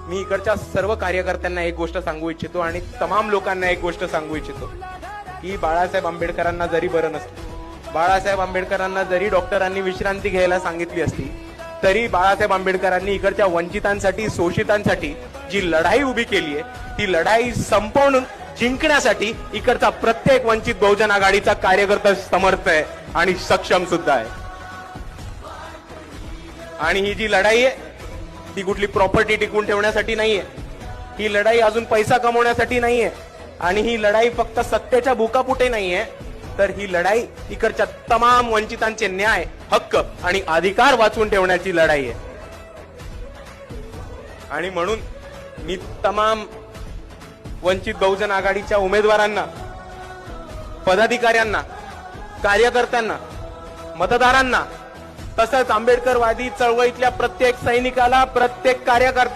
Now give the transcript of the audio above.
मी इकडच्या सर्व कार्यकर्त्यांना एक गोष्ट सांगू इच्छितो आणि तमाम लोकांना एक गोष्ट सांगू इच्छितो की बाळासाहेब आंबेडकरांना जरी बरं नसतं, बाळासाहेब आंबेडकरांना जरी डॉक्टरांनी विश्रांती घ्यायला सांगितली असती, तरी बाळासाहेब आंबेडकरांनी इकडच्या वंचितांसाठी, शोषितांसाठी जी लढाई उभी केली आहे ती लढाई संपवून जिंकण्यासाठी इकडचा प्रत्येक वंचित बहुजन आघाडीचा कार्यकर्ता समर्थ आहे आणि सक्षम सुद्धा आहे. आणि ही जी लढाई आहे ती कुठली प्रॉपर्टी टिकवून ठेवण्यासाठी नाहीये, ही लढाई अजून पैसा कमवण्यासाठी नाहीये आणि ही लढाई फक्त सत्तेच्या भुकापुटे नाहीये, तर ही लढाई इकडच्या तमाम वंचितांचे न्याय, हक्क आणि अधिकार वाचवून ठेवण्याची लढाई आहे. आणि म्हणून मी तमाम वंचित बहुजन आघाडीच्या उमेदवारांना, पदाधिकाऱ्यांना, कार्यकर्त्यांना, मतदारांना तसंच आंबेडकरवादी चळवळीतल्या प्रत्येक सैनिकाला, प्रत्येक कार्यकर्त्याला